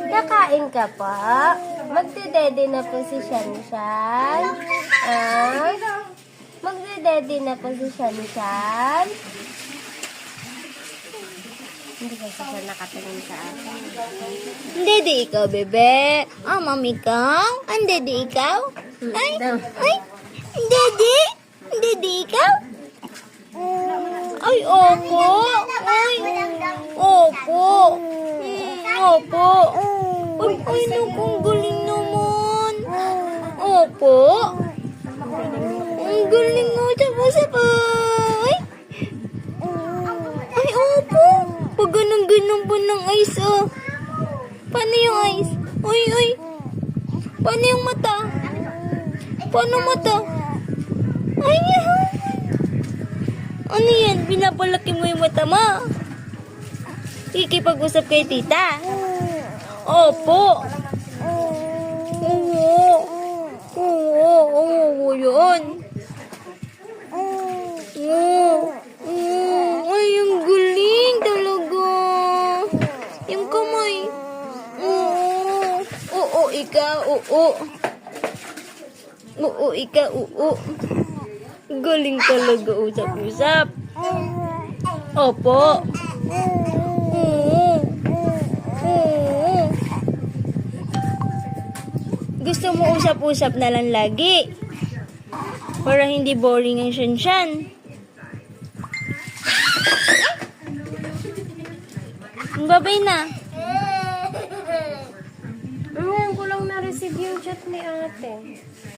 Kakain ka pa? Magdedede na po si Shanshan. Magdedede na po si Shanshan. Hindi ka siya nakatingin sa akin. Dede ikaw, bebe. Mami ka? Ang dede ikaw? Ay, dede? Dede ikaw? Ay, opo. Ay, opo. Opo. Ay, nakong galing naman. Opo. Ang galing mo. Sabay. Ay, opo. Pag ganun-ganun po ng ice, oh. Paano yung ice? Ay. Paano yung mata? Paano mata? Ay, ano yan? Pinapalaki mo yung mata mo? Kikipag-usap kay tita? Opo. Oo, yun. Ay, ang galing talaga. Yung kamay. Oo, ikaw, oo. Oo, ikaw, oo. Galing talaga usap-usap. Opo. Gusto mo usap-usap na lang lagi? Para hindi boring ang Shanshan. Babay na. Ngayon ko lang na-receive yung chat ni ate.